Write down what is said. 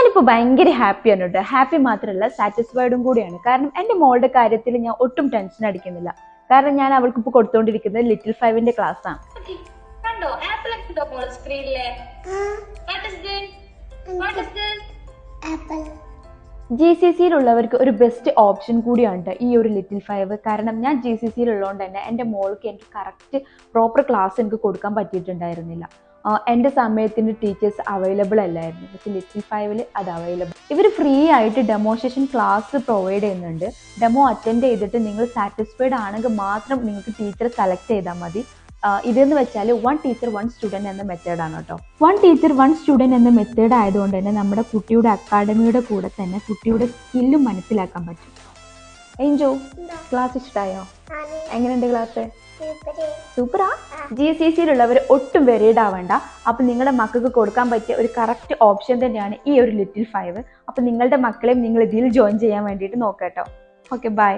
ഞാനിപ്പോൾ ഭയങ്കര ഹാപ്പിയാണ് കേട്ടോ. ഹാപ്പി മാത്രമല്ല സാറ്റിസ്ഫൈഡും കൂടിയാണ്. കാരണം എൻ്റെ മോളുടെ കാര്യത്തിൽ ഞാൻ ഒട്ടും ടെൻഷൻ അടിക്കുന്നില്ല. കാരണം ഞാൻ അവൾക്ക് ഇപ്പോൾ കൊടുത്തുകൊണ്ടിരിക്കുന്നത് ലിറ്റിൽ 5ന്റെ ക്ലാസ് ആണ്. കണ്ടോ ആപ്പിൾ എക്സിഡോ മോൾ സ്ക്രീനിലെ what is this what is this apple. GCCയിലുള്ളവർക്ക് ഒരു ബെസ്റ്റ് ഓപ്ഷൻ കൂടിയാണ് ഈ ഒരു ലിറ്റിൽ 5. കാരണം ഞാൻ GCCയിലുള്ളതുകൊണ്ട് തന്നെ എൻ്റെ മോൾക്ക് എനിക്ക് കറക്റ്റ് പ്രോപ്പർ ക്ലാസ് എനിക്ക് കൊടുക്കാൻ പറ്റിയിട്ടുണ്ടായിരുന്നില്ല. എൻ്റെ സമയത്തിൻ്റെ ടീച്ചേഴ്സ് അവൈലബിൾ അല്ലായിരുന്നു. പക്ഷേ ലിറ്റിൽ 5ൽ അത് അവൈലബിൾ. ഇവർ ഫ്രീ ആയിട്ട് ഡെമോൺസ്ട്രേഷൻ ക്ലാസ് പ്രൊവൈഡ് ചെയ്യുന്നുണ്ട്. ഡെമോ അറ്റൻഡ് ചെയ്തിട്ട് നിങ്ങൾ സാറ്റിസ്ഫൈഡ് ആണെങ്കിൽ മാത്രം നിങ്ങൾക്ക് ടീച്ചറെ സെലക്ട് ചെയ്താൽ മതി. ഇതെന്ന് വെച്ചാൽ 1 ടീച്ചർ 1 സ്റ്റുഡൻറ്റ് എന്ന മെത്തേഡാണ് കേട്ടോ. 1 ടീച്ചർ 1 സ്റ്റുഡൻറ്റ് എന്ന മെത്തേഡ് ആയതുകൊണ്ട് തന്നെ നമ്മുടെ കുട്ടിയുടെ അക്കാഡമിയുടെ കൂടെ തന്നെ കുട്ടിയുടെ സ്കില്ലും മനസ്സിലാക്കാൻ പറ്റും. എൻജോ, ക്ലാസ് ഇഷ്ടമായോ? എങ്ങനെയുണ്ട് ക്ലാസ്? സൂപ്പറാ. GCCയിലുള്ളവർ ഒട്ടും വെറീഡ് ആവണ്ട. അപ്പം നിങ്ങളുടെ മക്കൾക്ക് കൊടുക്കാൻ പറ്റിയ ഒരു കറക്റ്റ് ഓപ്ഷൻ തന്നെയാണ് ഈ ഒരു ലിറ്റിൽ 5. അപ്പം നിങ്ങളുടെ മക്കളെയും നിങ്ങൾ ഇതിൽ ജോയിൻ ചെയ്യാൻ വേണ്ടിയിട്ട് നോക്കാം കേട്ടോ. Okay, by.